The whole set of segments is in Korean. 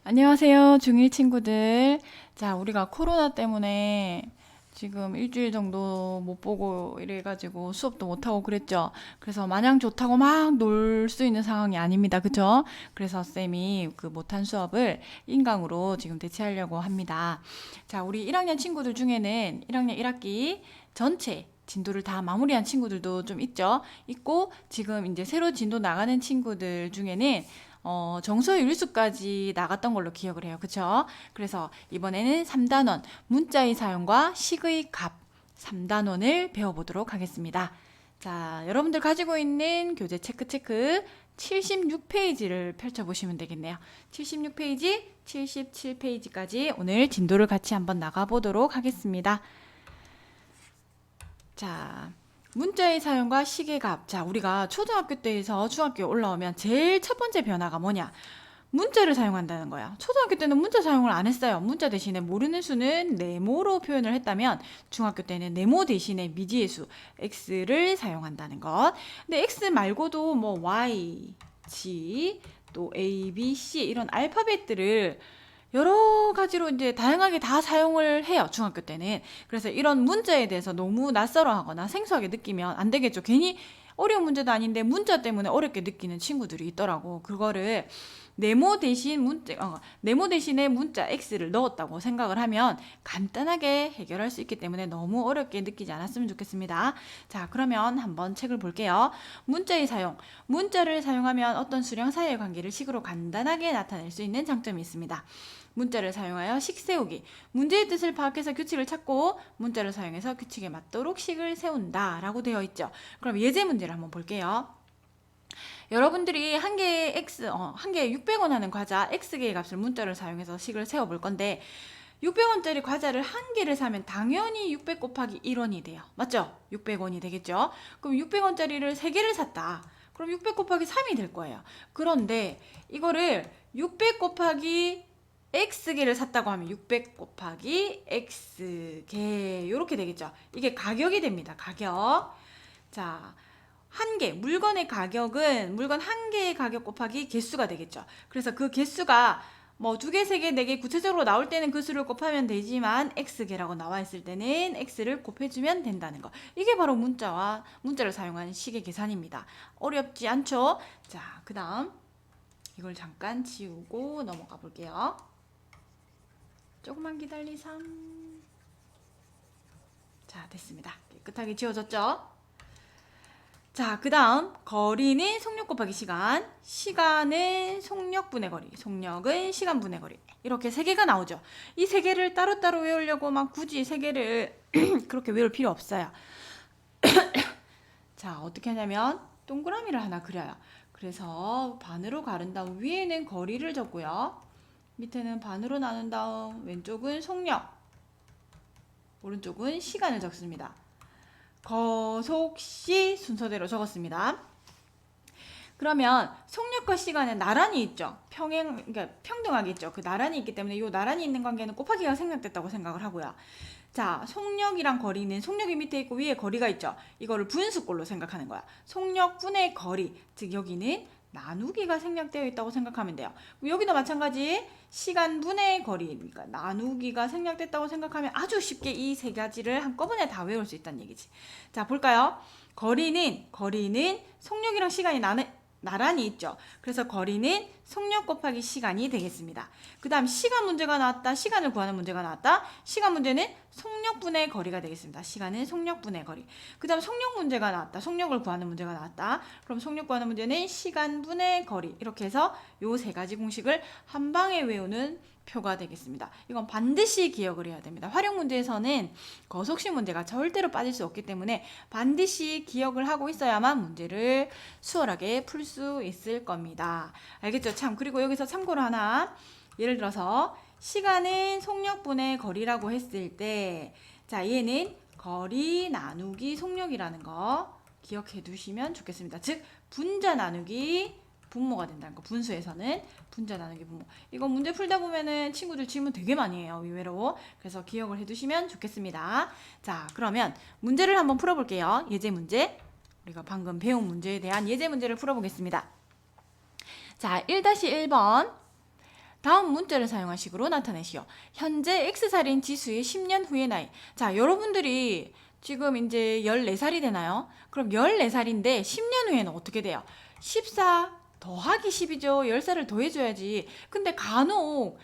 안녕하세요, 중1 친구들. 자, 우리가 코로나 때문에 지금 일주일 정도 못 보고 이래가지고 수업도 못 하고 그랬죠. 그래서 마냥 좋다고 막 놀 수 있는 상황이 아닙니다. 그죠? 그래서 쌤이 그 못한 수업을 인강으로 지금 대체하려고 합니다. 자, 우리 1학년 친구들 중에는 1학년 1학기 전체 진도를 다 마무리한 친구들도 좀 있고, 지금 이제 새로 진도 나가는 친구들 중에는 정서 윤리수까지 나갔던 걸로 기억을 해요. 그쵸? 그래서 이번에는 3단원, 문자의 사용과 식의 값 3단원을 배워보도록 하겠습니다. 자, 여러분들 가지고 있는 교재 체크 76페이지를 펼쳐보시면 되겠네요. 76페이지, 77페이지까지 오늘 진도를 같이 한번 나가보도록 하겠습니다. 자, 문자의 사용과 시계 값. 자, 우리가 초등학교 때에서 중학교에 올라오면 제일 첫 번째 변화가 뭐냐? 문자를 사용한다는 거야. 초등학교 때는 문자 사용을 안 했어요. 문자 대신에 모르는 수는 네모로 표현을 했다면 중학교 때는 네모 대신에 미지의 수 x를 사용한다는 것. 근데 x 말고도 뭐 y, g, 또 a, b, c 이런 알파벳들을 여러 가지로 이제 다양하게 다 사용을 해요, 중학교 때는. 그래서 이런 문자에 대해서 너무 낯설어 하거나 생소하게 느끼면 안 되겠죠. 괜히 어려운 문제도 아닌데 문자 때문에 어렵게 느끼는 친구들이 있더라고. 그거를 네모 대신에 문자 X를 넣었다고 생각을 하면 간단하게 해결할 수 있기 때문에 너무 어렵게 느끼지 않았으면 좋겠습니다. 자, 그러면 한번 책을 볼게요. 문자의 사용. 문자를 사용하면 어떤 수량 사이의 관계를 식으로 간단하게 나타낼 수 있는 장점이 있습니다. 문자를 사용하여 식 세우기. 문제의 뜻을 파악해서 규칙을 찾고 문자를 사용해서 규칙에 맞도록 식을 세운다 라고 되어 있죠. 그럼 예제 문제를 한번 볼게요. 여러분들이 한 개에 600원 하는 과자 X개의 값을 문자를 사용해서 식을 세워볼 건데 600원짜리 과자를 한 개를 사면 당연히 600 곱하기 1원이 돼요. 맞죠? 600원이 되겠죠? 그럼 600원짜리를 3개를 샀다. 그럼 600 곱하기 3이 될 거예요. 그런데 이거를 600 곱하기 X개를 샀다고 하면 600 곱하기 X개 이렇게 되겠죠. 이게 가격이 됩니다. 가격. 자, 물건의 가격은 물건 한 개의 가격 곱하기 개수가 되겠죠. 그래서 그 개수가 뭐 2개, 3개, 4개 구체적으로 나올 때는 그 수를 곱하면 되지만 X개라고 나와 있을 때는 X를 곱해주면 된다는 거. 이게 바로 문자를 사용한 식의 계산입니다. 어렵지 않죠? 자, 그 다음 이걸 잠깐 지우고 넘어가 볼게요. 조금만 기다리삼. 자, 됐습니다. 깨끗하게 지워졌죠? 자, 그 다음 거리는 속력 곱하기 시간, 시간은 속력분의 거리, 속력은 시간분의 거리. 이렇게 세 개가 나오죠. 이 세 개를 따로따로 외우려고 막 굳이 세 개를 그렇게 외울 필요 없어요. 자, 어떻게 하냐면 동그라미를 하나 그려요. 그래서 반으로 가른 다음 위에는 거리를 적고요. 밑에는 반으로 나눈 다음 왼쪽은 속력, 오른쪽은 시간을 적습니다. 거속시 순서대로 적었습니다. 그러면 속력과 시간은 나란히 있죠. 그러니까 평등하게 있죠. 그 나란히 있기 때문에 이 나란히 있는 관계는 곱하기가 생략됐다고 생각을 하고요. 자, 속력이랑 거리는 속력이 밑에 있고 위에 거리가 있죠. 이거를 분수꼴로 생각하는 거야. 속력분의 거리, 즉 여기는 나누기가 생략되어 있다고 생각하면 돼요. 여기도 마찬가지 시간분의 거리, 그러니까 나누기가 생략됐다고 생각하면 아주 쉽게 이 세 가지를 한꺼번에 다 외울 수 있다는 얘기지. 자, 볼까요? 거리는 속력이랑 시간이 나란히 있죠. 그래서 거리는 속력 곱하기 시간이 되겠습니다. 그 다음 시간 문제가 나왔다. 시간을 구하는 문제가 나왔다. 시간 문제는 속력분의 거리가 되겠습니다. 시간은 속력분의 거리. 그 다음 속력 문제가 나왔다. 속력을 구하는 문제가 나왔다. 그럼 속력 구하는 문제는 시간분의 거리. 이렇게 해서 요 세 가지 공식을 한 방에 외우는 표가 되겠습니다. 이건 반드시 기억을 해야 됩니다. 활용 문제에서는 거속식 문제가 절대로 빠질 수 없기 때문에 반드시 기억을 하고 있어야만 문제를 수월하게 풀 수 있을 겁니다. 알겠죠? 참, 그리고 여기서 참고로 하나, 예를 들어서 시간은 속력분의 거리라고 했을 때, 자, 얘는 거리 나누기 속력이라는 거 기억해 두시면 좋겠습니다. 즉 분자 나누기 분모가 된다는 거. 분수에서는 분자 나누기 분모. 이거 문제 풀다 보면은 친구들 질문 되게 많이 해요, 의외로. 그래서 기억을 해두시면 좋겠습니다. 자, 그러면 문제를 한번 풀어볼게요. 예제 문제. 우리가 방금 배운 문제에 대한 예제 문제를 풀어보겠습니다. 자, 1-1번. 다음 문자를 사용한 식으로 나타내시오. 현재 X살인 지수의 10년 후의 나이. 자, 여러분들이 지금 이제 14살이 되나요? 그럼 14살인데 10년 후에는 어떻게 돼요? 14 더하기 10이죠. 10살을 더해줘야지. 근데 간혹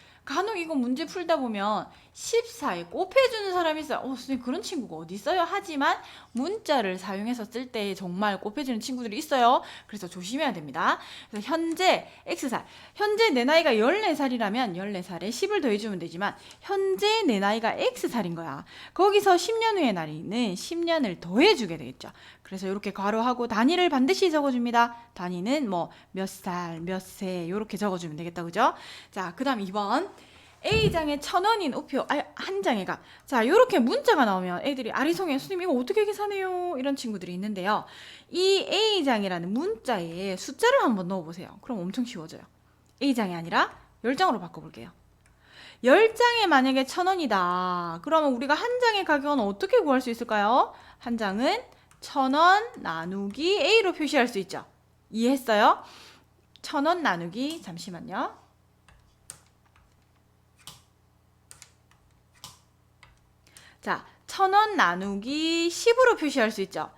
이거 문제 풀다 보면 14에 곱해주는 사람이 있어요. 선생님 그런 친구가 어디 있어요? 하지만 문자를 사용해서 쓸 때 정말 곱해주는 친구들이 있어요. 그래서 조심해야 됩니다. 그래서 현재 X살, 현재 내 나이가 14살이라면 14살에 10을 더해주면 되지만 현재 내 나이가 X살인 거야. 거기서 10년 후의 나이는 10년을 더해주게 되겠죠. 그래서 이렇게 괄호하고 단위를 반드시 적어줍니다. 단위는 뭐 몇 살, 몇 세 이렇게 적어주면 되겠다. 그죠? 자, 그 다음 2번. A장에 1,000원인 우표 한 장에 값. 자, 이렇게 문자가 나오면 애들이 아리송해. 선생님 이거 어떻게 계산해요? 이런 친구들이 있는데요. 이 A장이라는 문자에 숫자를 한번 넣어보세요. 그럼 엄청 쉬워져요. A장이 아니라 10장으로 바꿔볼게요. 10장에 만약에 1,000원이다. 그러면 우리가 한 장의 가격은 어떻게 구할 수 있을까요? 한 장은 1,000원 나누기 A로 표시할 수 있죠. 이해했어요? 1,000원 나누기, 잠시만요. 자, 1,000원 나누기 10으로 표시할 수 있죠.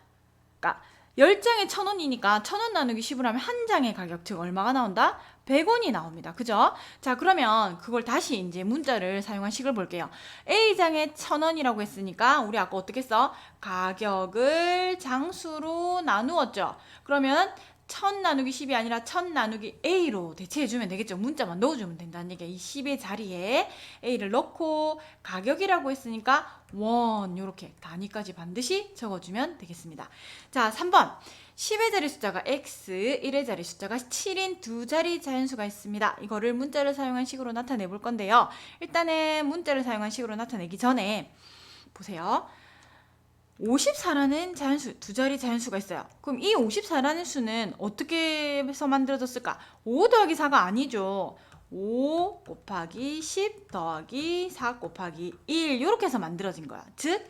그러니까 10장에 1,000원이니까 1,000원 나누기 10으로 하면 한 장의 가격, 즉 얼마가 나온다? 100원이 나옵니다. 그죠? 자, 그러면 그걸 다시 이제 문자를 사용한 식을 볼게요. A장에 1,000원이라고 했으니까 우리 아까 어떻게 써? 가격을 장수로 나누었죠. 그러면 1,000 나누기 10이 아니라 1,000 나누기 A로 대체해주면 되겠죠. 문자만 넣어주면 된다는 얘기야. 이 10의 자리에 A를 넣고 가격이라고 했으니까 원 이렇게 단위까지 반드시 적어주면 되겠습니다. 자, 3번. 10의 자리 숫자가 X, 1의 자리 숫자가 7인 두 자리 자연수가 있습니다. 이거를 문자를 사용한 식으로 나타내 볼 건데요. 일단은 문자를 사용한 식으로 나타내기 전에 보세요. 54라는 자연수, 두 자리 자연수가 있어요. 그럼 이 54라는 수는 어떻게 해서 만들어졌을까? 5 더하기 4가 아니죠. 5 곱하기 10 더하기 4 곱하기 1 이렇게 해서 만들어진 거야. 즉,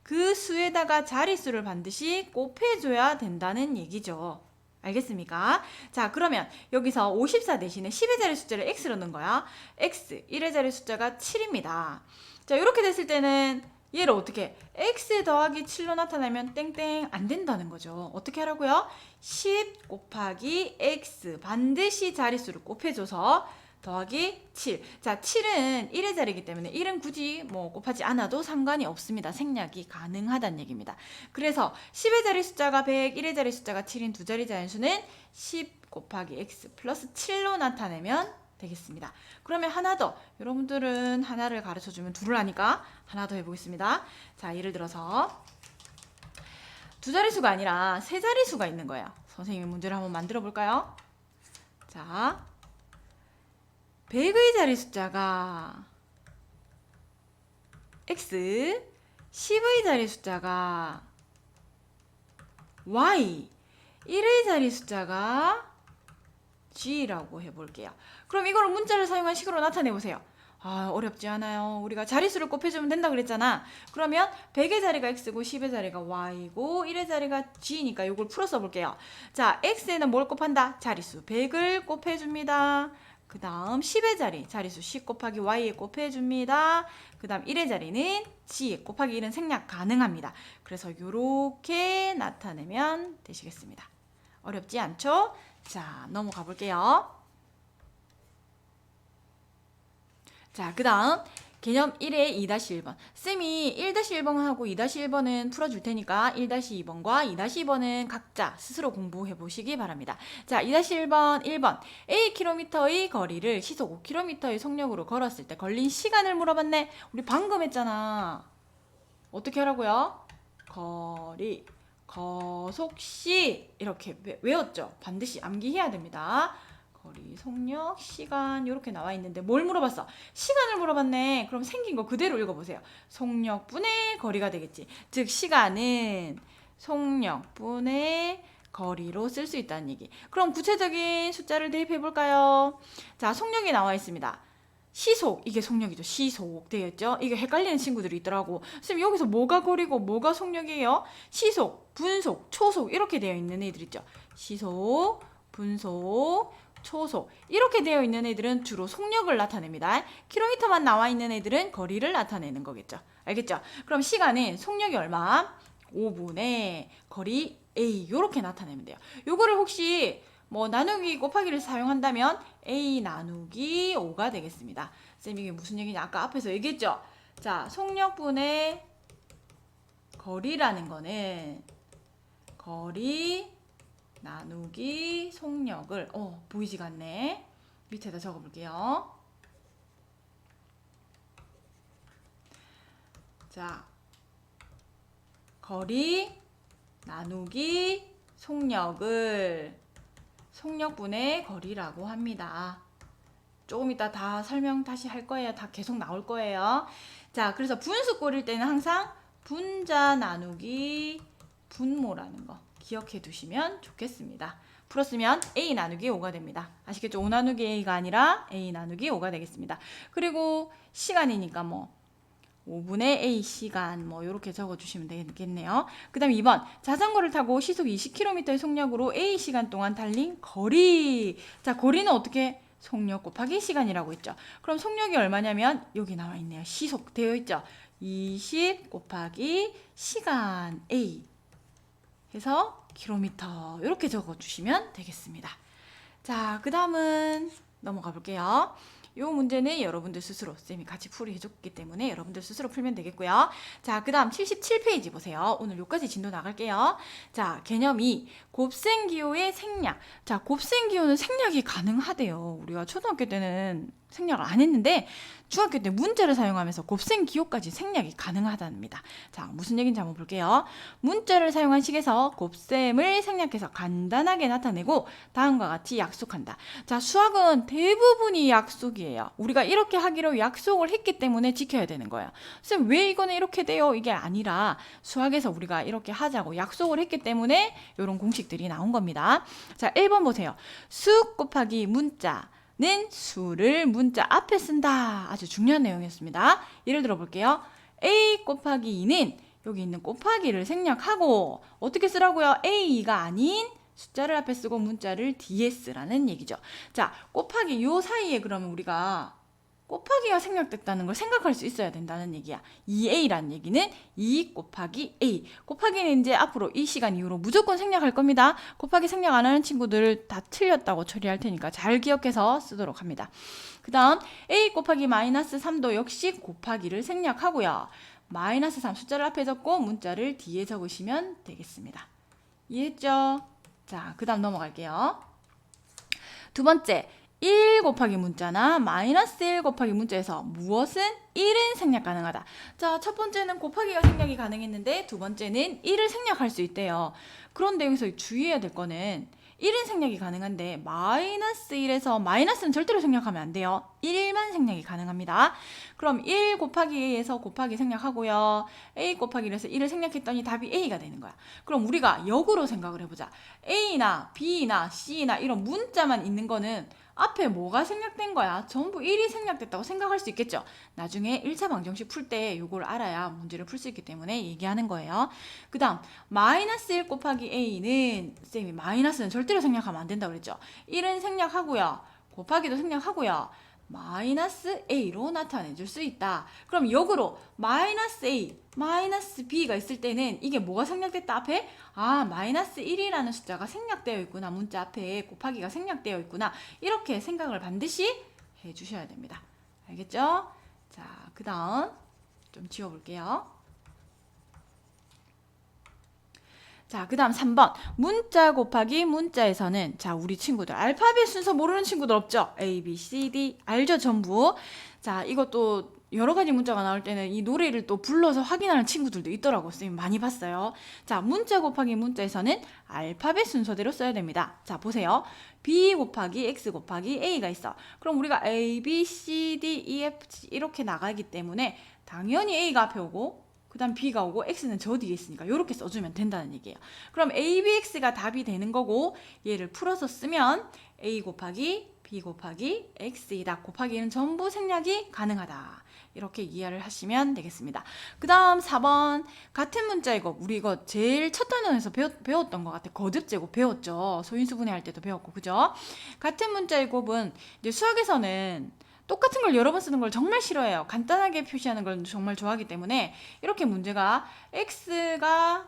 그 수에다가 자릿수를 반드시 곱해줘야 된다는 얘기죠. 알겠습니까? 자, 그러면 여기서 54 대신에 10의 자리 숫자를 X로 넣은 거야. X, 1의 자리 숫자가 7입니다. 자, 이렇게 됐을 때는 얘를 어떻게 X 더하기 7로 나타내면 땡땡 안 된다는 거죠. 어떻게 하라고요? 10 곱하기 X 반드시 자릿수를 곱해줘서 더하기 7. 자, 7은 1의 자리이기 때문에 1은 굳이 뭐 곱하지 않아도 상관이 없습니다. 생략이 가능하다는 얘기입니다. 그래서 10의 자리 숫자가 100, 1의 자리 숫자가 7인 두 자리 자연수는 10 곱하기 X 플러스 7로 나타내면 되겠습니다. 그러면 하나 더. 여러분들은 하나를 가르쳐주면 둘을 하니까 하나 더 해보겠습니다. 자, 예를 들어서 두 자릿수가 아니라 세 자릿수가 있는 거예요. 선생님이 문제를 한번 만들어 볼까요? 자, 100의 자리 숫자가 X, 10의 자리 숫자가 Y, 1의 자리 숫자가 G라고 해볼게요. 그럼 이거를 문자를 사용한 식으로 나타내보세요. 어렵지 않아요. 우리가 자릿수를 곱해주면 된다 그랬잖아. 그러면 100의 자리가 X고 10의 자리가 Y고 1의 자리가 G니까 이걸 풀어 써볼게요. 자, X에는 뭘 곱한다? 자릿수 100을 곱해줍니다. 그 다음 10의 자리, 자릿수 10 곱하기 Y에 곱해줍니다. 그 다음 1의 자리는 G 곱하기 1은 생략 가능합니다. 그래서 이렇게 나타내면 되시겠습니다. 어렵지 않죠? 자, 넘어가 볼게요. 자, 그 다음 개념 1의 2-1번. 쌤이 1-1번하고 2-1번은 풀어줄 테니까 1-2번과 2-2번은 각자 스스로 공부해 보시기 바랍니다. 자, 2-1번 1번. Akm의 거리를 시속 5km의 속력으로 걸었을 때 걸린 시간을 물어봤네. 우리 방금 했잖아. 어떻게 하라고요? 거리, 거속시 이렇게 외웠죠? 반드시 암기해야 됩니다. 거리, 속력, 시간 이렇게 나와 있는데 뭘 물어봤어? 시간을 물어봤네. 그럼 생긴 거 그대로 읽어보세요. 속력분의 거리가 되겠지. 즉 시간은 속력분의 거리로 쓸 수 있다는 얘기. 그럼 구체적인 숫자를 대입해 볼까요? 자, 속력이 나와 있습니다. 시속, 이게 속력이죠. 시속 되겠죠? 이게 헷갈리는 친구들이 있더라고. 선생님 여기서 뭐가 거리고 뭐가 속력이에요? 시속, 분속, 초속 이렇게 되어 있는 애들 있죠. 시속, 분속, 초속 이렇게 되어 있는 애들은 주로 속력을 나타냅니다. 킬로미터만 나와 있는 애들은 거리를 나타내는 거겠죠. 알겠죠? 그럼 시간은 속력이 얼마? 5분의 거리 A 이렇게 나타내면 돼요. 요거를 혹시 뭐 나누기 곱하기를 사용한다면 A 나누기 5가 되겠습니다. 쌤 이게 무슨 얘기냐 아까 앞에서 얘기했죠. 자, 속력분의 거리라는 거는 거리 나누기 속력을 보이지가 않네. 밑에다 적어볼게요. 자, 거리 나누기 속력분의 거리라고 합니다. 조금 이따 다 설명 다시 할 거예요. 다 계속 나올 거예요. 자, 그래서 분수 꼴일 때는 항상 분자 나누기 분모라는 거 기억해 두시면 좋겠습니다. 풀었으면 A 나누기 5가 됩니다. 아시겠죠? 5 나누기 A가 아니라 A 나누기 5가 되겠습니다. 그리고 시간이니까 뭐 5분의 A 시간 뭐 이렇게 적어주시면 되겠네요. 그 다음 2번 자전거를 타고 시속 20km의 속력으로 A 시간 동안 달린 거리. 자, 거리는 어떻게? 속력 곱하기 시간이라고 했죠. 그럼 속력이 얼마냐면 여기 나와 있네요. 시속 되어 있죠. 20 곱하기 시간 A 해서 킬로미터 이렇게 적어주시면 되겠습니다. 자, 그 다음은 넘어가 볼게요. 이 문제는 여러분들 스스로 쌤이 같이 풀이해줬기 때문에 여러분들 스스로 풀면 되겠고요. 자, 그 다음 77페이지 보세요. 오늘 여기까지 진도 나갈게요. 자, 개념 2. 곱셈기호의 생략. 자, 곱셈기호는 생략이 가능하대요. 우리가 초등학교 때는 생략을 안 했는데 중학교 때 문자를 사용하면서 곱셈기호까지 생략이 가능하답니다. 자, 무슨 얘기인지 한번 볼게요. 문자를 사용한 식에서 곱셈을 생략해서 간단하게 나타내고 다음과 같이 약속한다. 자, 수학은 대부분이 약속이에요. 우리가 이렇게 하기로 약속을 했기 때문에 지켜야 되는 거예요. 쌤, 왜 이거는 이렇게 돼요? 이게 아니라 수학에서 우리가 이렇게 하자고 약속을 했기 때문에 이런 공식들이 나온 겁니다. 자, 1번 보세요. 수 곱하기 문자 는 수를 문자 앞에 쓴다. 아주 중요한 내용이었습니다. 예를 들어 볼게요. A 곱하기 2는 여기 있는 곱하기를 생략하고 어떻게 쓰라고요? A가 아닌 숫자를 앞에 쓰고 문자를 뒤에 쓰라는 얘기죠. 자, 곱하기 요 사이에 그러면 우리가 곱하기가 생략됐다는 걸 생각할 수 있어야 된다는 얘기야. 2a라는 얘기는 2 곱하기 a. 곱하기는 이제 앞으로 이 시간 이후로 무조건 생략할 겁니다. 곱하기 생략 안 하는 친구들 다 틀렸다고 처리할 테니까 잘 기억해서 쓰도록 합니다. 그 다음 a 곱하기 마이너스 3도 역시 곱하기를 생략하고요. 마이너스 3 숫자를 앞에 적고 문자를 뒤에 적으시면 되겠습니다. 이해했죠? 자, 그 다음 넘어갈게요. 두 번째. 1 곱하기 문자나 마이너스 1 곱하기 문자에서 무엇은 1은 생략 가능하다. 자, 첫 번째는 곱하기가 생략이 가능했는데 두 번째는 1을 생략할 수 있대요. 그런데 여기서 주의해야 될 거는 1은 생략이 가능한데 마이너스 1에서 마이너스는 절대로 생략하면 안 돼요. 1만 생략이 가능합니다. 그럼 1 곱하기 A에서 곱하기 생략하고요. A 곱하기 1에서 1을 생략했더니 답이 A가 되는 거야. 그럼 우리가 역으로 생각을 해보자. A나 B나 C나 이런 문자만 있는 거는 앞에 뭐가 생략된 거야? 전부 1이 생략됐다고 생각할 수 있겠죠? 나중에 1차 방정식 풀 때 이걸 알아야 문제를 풀 수 있기 때문에 얘기하는 거예요. 그 다음 마이너스 1 곱하기 A는 쌤이 마이너스는 절대로 생략하면 안 된다고 그랬죠? 1은 생략하고요. 곱하기도 생략하고요. 마이너스 A로 나타내 줄 수 있다. 그럼 역으로 마이너스 A, 마이너스 B가 있을 때는 이게 뭐가 생략됐다 앞에? 아, 마이너스 1이라는 숫자가 생략되어 있구나. 문자 앞에 곱하기가 생략되어 있구나. 이렇게 생각을 반드시 해주셔야 됩니다. 알겠죠? 자, 그 다음 좀 지워볼게요. 자, 그 다음 3번. 문자 곱하기 문자에서는 자, 우리 친구들 알파벳 순서 모르는 친구들 없죠? A, B, C, D 알죠? 전부. 자, 이것도 여러 가지 문자가 나올 때는 이 노래를 또 불러서 확인하는 친구들도 있더라고요. 선생님 많이 봤어요. 자, 문자 곱하기 문자에서는 알파벳 순서대로 써야 됩니다. 자, 보세요. B 곱하기 X 곱하기 A가 있어. 그럼 우리가 A, B, C, D, E, F, G 이렇게 나가기 때문에 당연히 A가 앞에 오고 그 다음 B가 오고 X는 저 뒤에 있으니까 이렇게 써주면 된다는 얘기예요. 그럼 A, B, X가 답이 되는 거고 얘를 풀어서 쓰면 A 곱하기 B 곱하기 X이다. 곱하기는 전부 생략이 가능하다. 이렇게 이해를 하시면 되겠습니다. 그 다음 4번 같은 문자의 곱. 우리 이거 제일 첫 단원에서 배웠던 것 같아. 거듭제곱 배웠죠. 소인수분해 할 때도 배웠고 그죠? 같은 문자의 곱은 이제 수학에서는 똑같은 걸 여러 번 쓰는 걸 정말 싫어해요. 간단하게 표시하는 걸 정말 좋아하기 때문에 이렇게 문제가 x가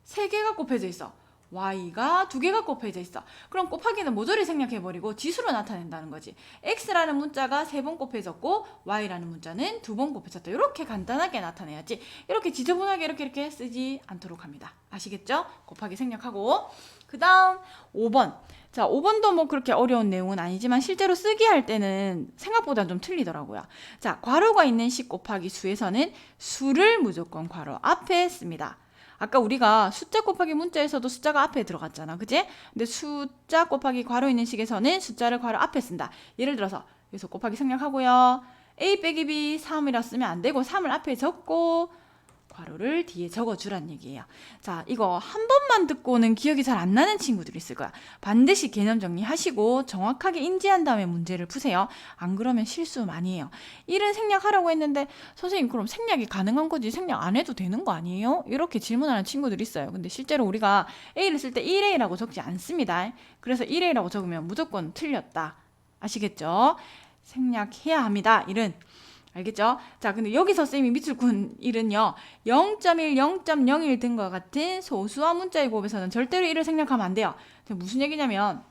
3개가 곱해져 있어. y가 2개가 곱해져 있어. 그럼 곱하기는 모조리 생략해버리고 지수로 나타낸다는 거지. x라는 문자가 3번 곱해졌고 y라는 문자는 2번 곱해졌다. 이렇게 간단하게 나타내야지. 이렇게 지저분하게 이렇게 쓰지 않도록 합니다. 아시겠죠? 곱하기 생략하고. 그 다음 5번. 자, 5번도 뭐 그렇게 어려운 내용은 아니지만 실제로 쓰기 할 때는 생각보다 좀 틀리더라고요. 자, 괄호가 있는 식 곱하기 수에서는 수를 무조건 괄호 앞에 씁니다. 아까 우리가 숫자 곱하기 문자에서도 숫자가 앞에 들어갔잖아. 그치? 근데 숫자 곱하기 괄호 있는 식에서는 숫자를 괄호 앞에 쓴다. 예를 들어서 여기서 곱하기 생략하고요. a 빼기 b 3이라 쓰면 안 되고 3을 앞에 적고 괄호를 뒤에 적어주란 얘기예요. 자, 이거 한 번만 듣고는 기억이 잘 안 나는 친구들이 있을 거야. 반드시 개념 정리하시고 정확하게 인지한 다음에 문제를 푸세요. 안 그러면 실수 많이 해요. 1은 생략하라고 했는데 선생님 그럼 생략이 가능한 거지 생략 안 해도 되는 거 아니에요? 이렇게 질문하는 친구들이 있어요. 근데 실제로 우리가 A를 쓸 때 1A라고 적지 않습니다. 그래서 1A라고 적으면 무조건 틀렸다. 아시겠죠? 생략해야 합니다. 1은. 알겠죠? 자, 근데 여기서 쌤이 밑줄 군 1은요. 0.1, 0.01 등과 같은 소수와 문자의 곱에서는 절대로 1을 생략하면 안 돼요. 무슨 얘기냐면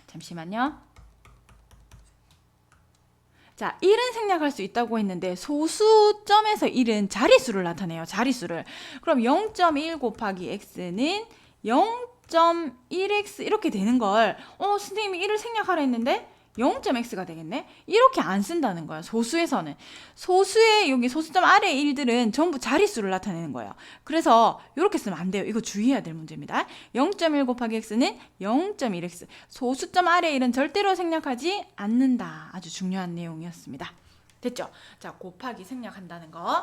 잠시만요. 자, 1은 생략할 수 있다고 했는데 소수점에서 1은 자릿수를 나타내요. 자릿수를. 그럼 0.1 곱하기 x는 0.1x 이렇게 되는 걸 선생님이 1을 생략하라 했는데 0.x가 되겠네? 이렇게 안 쓴다는 거야. 소수에서는. 소수의 여기 소수점 아래 1들은 전부 자릿수를 나타내는 거예요. 그래서 이렇게 쓰면 안 돼요. 이거 주의해야 될 문제입니다. 0.1 곱하기 x는 0.1x. 소수점 아래 1은 절대로 생략하지 않는다. 아주 중요한 내용이었습니다. 됐죠? 자, 곱하기 생략한다는 거.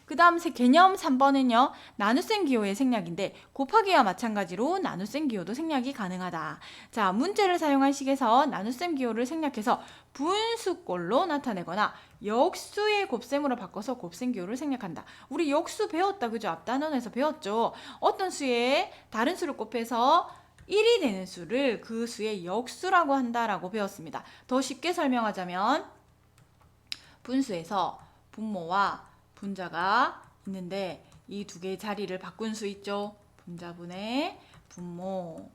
그 다음 개념 3번은요. 나눗셈 기호의 생략인데 곱하기와 마찬가지로 나눗셈 기호도 생략이 가능하다. 자, 문제를 사용한 식에서 나눗셈 기호를 생략해서 분수꼴로 나타내거나 역수의 곱셈으로 바꿔서 곱셈 기호를 생략한다. 우리 역수 배웠다. 그죠? 앞 단원에서 배웠죠. 어떤 수에 다른 수를 곱해서 1이 되는 수를 그 수의 역수라고 한다라고 배웠습니다. 더 쉽게 설명하자면 분수에서 분모와 분자가 있는데 이 두 개의 자리를 바꾼 수 있죠. 분자분의 분모.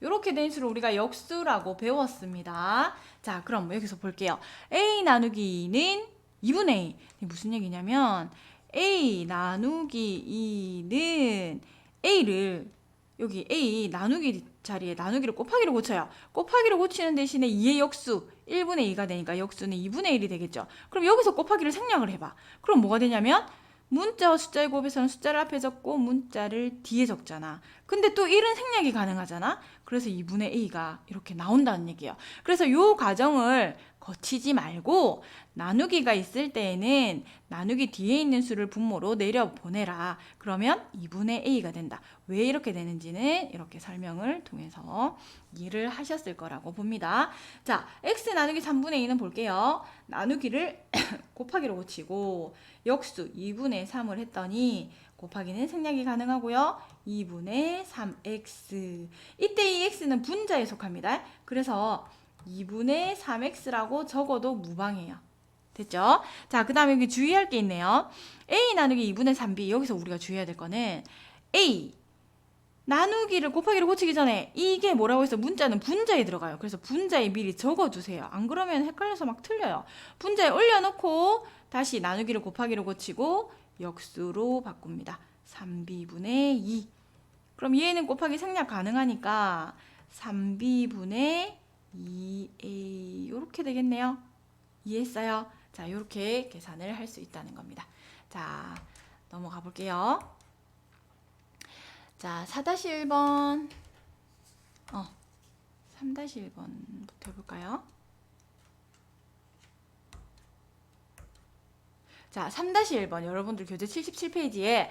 이렇게 된 수를 우리가 역수라고 배웠습니다. 자, 그럼 여기서 볼게요. a 나누기 2는 2분의 2. 무슨 얘기냐면 a 나누기 2는 a를 여기 a 나누기 자리에 나누기를 곱하기로 고쳐요. 곱하기로 고치는 대신에 2의 역수 1분의 2가 되니까 역수는 2분의 1이 되겠죠. 그럼 여기서 곱하기를 생략을 해봐. 그럼 뭐가 되냐면 문자와 숫자의 곱에서는 숫자를 앞에 적고 문자를 뒤에 적잖아. 근데 또 1은 생략이 가능하잖아. 그래서 2분의 a가 이렇게 나온다는 얘기예요. 그래서 이 과정을 거치지 말고 나누기가 있을 때에는 나누기 뒤에 있는 수를 분모로 내려보내라. 그러면 2분의 a가 된다. 왜 이렇게 되는지는 이렇게 설명을 통해서 이해를 하셨을 거라고 봅니다. 자, x 나누기 3분의 2는 볼게요. 나누기를 곱하기로 고치고 역수 2분의 3을 했더니 곱하기는 생략이 가능하고요. 2분의 3x. 이때 이 x는 분자에 속합니다. 그래서 2분의 3x라고 적어도 무방해요. 됐죠? 자, 그 다음에 여기 주의할 게 있네요. a 나누기 2분의 3b. 여기서 우리가 주의해야 될 거는 a 나누기를 곱하기로 고치기 전에 이게 뭐라고 해서 문자는 분자에 들어가요. 그래서 분자에 미리 적어두세요. 안 그러면 헷갈려서 막 틀려요. 분자에 올려놓고 다시 나누기를 곱하기로 고치고 역수로 바꿉니다. 3b분의 2. 그럼 얘는 곱하기 생략 가능하니까 3b분의 2a 이렇게 되겠네요. 이해했어요? 자, 이렇게 계산을 할 수 있다는 겁니다. 자, 넘어가 볼게요. 자, 4-1번 3-1번부터 해볼까요? 자, 3-1번 여러분들 교재 77페이지에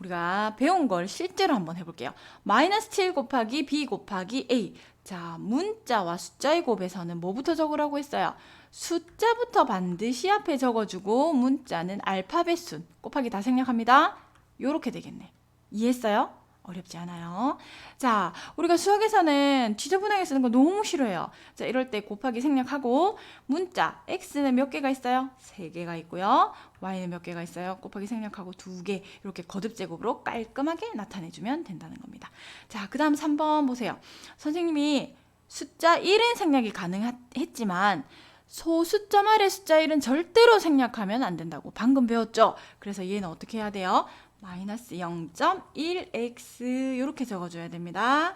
우리가 배운 걸 실제로 한번 해볼게요. 마이너스 7 곱하기 b 곱하기 a. 자, 문자와 숫자의 곱에서는 뭐부터 적으라고 했어요? 숫자부터 반드시 앞에 적어주고 문자는 알파벳 순 곱하기 다 생략합니다. 요렇게 되겠네. 이해했어요? 어렵지 않아요. 자, 우리가 수학에서는 지저분하게 쓰는 거 너무 싫어해요. 자, 이럴 때 곱하기 생략하고 문자 x는 몇 개가 있어요? 3개가 있고요. y는 몇 개가 있어요? 곱하기 생략하고 2개. 이렇게 거듭제곱으로 깔끔하게 나타내주면 된다는 겁니다. 자, 그 다음 3번 보세요. 선생님이 숫자 1은 생략이 가능했지만 소수점 아래 숫자 1은 절대로 생략하면 안 된다고 방금 배웠죠? 그래서 얘는 어떻게 해야 돼요? 마이너스 0.1x 이렇게 적어줘야 됩니다.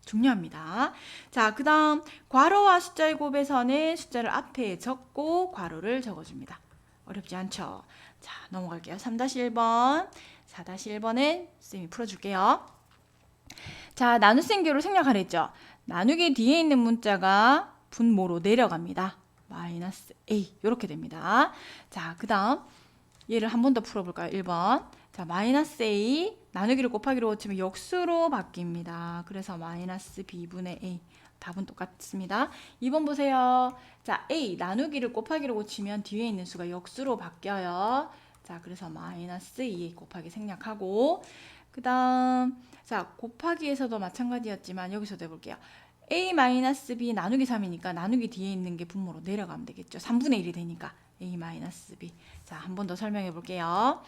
중요합니다. 자, 그 다음 괄호와 숫자의 곱에서는 숫자를 앞에 적고 괄호를 적어줍니다. 어렵지 않죠? 자, 넘어갈게요. 3-1번, 4-1번은 쌤이 풀어줄게요. 자, 나눗셈교를 생략하라 했죠? 나누기 뒤에 있는 문자가 분모로 내려갑니다. 마이너스 a 이렇게 됩니다. 자, 그 다음 얘를 한 번 더 풀어볼까요? 1번. 자, 마이너스 a 나누기를 곱하기로 고치면 역수로 바뀝니다. 그래서 마이너스 b분의 a. 답은 똑같습니다. 2번 보세요. 자, a 나누기를 곱하기로 고치면 뒤에 있는 수가 역수로 바뀌어요. 자, 그래서 마이너스 2a 곱하기 생략하고 그 다음 자, 곱하기에서도 마찬가지였지만 여기서도 해볼게요. a 마이너스 b 나누기 3이니까 나누기 뒤에 있는 게 분모로 내려가면 되겠죠. 3분의 1이 되니까 a 마이너스 b. 자, 한 번 더 설명해 볼게요.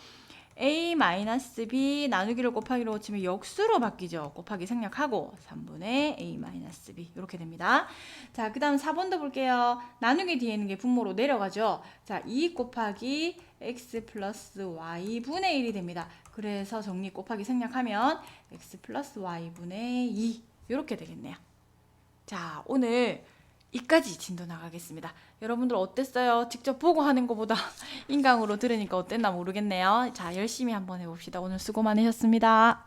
a 마이너스 b 나누기를 곱하기로 고치면 역수로 바뀌죠. 곱하기 생략하고 3분의 a 마이너스 b 이렇게 됩니다. 자, 그 다음 4번도 볼게요. 나누기 뒤에 있는 게 분모로 내려가죠. 자, 2 곱하기 x 플러스 y 분의 1이 됩니다. 그래서 정리 곱하기 생략하면 x 플러스 y 분의 2 이렇게 되겠네요. 자, 오늘 이까지 진도 나가겠습니다. 여러분들 어땠어요? 직접 보고 하는 것보다 인강으로 들으니까 어땠나 모르겠네요. 자, 열심히 한번 해봅시다. 오늘 수고 많으셨습니다.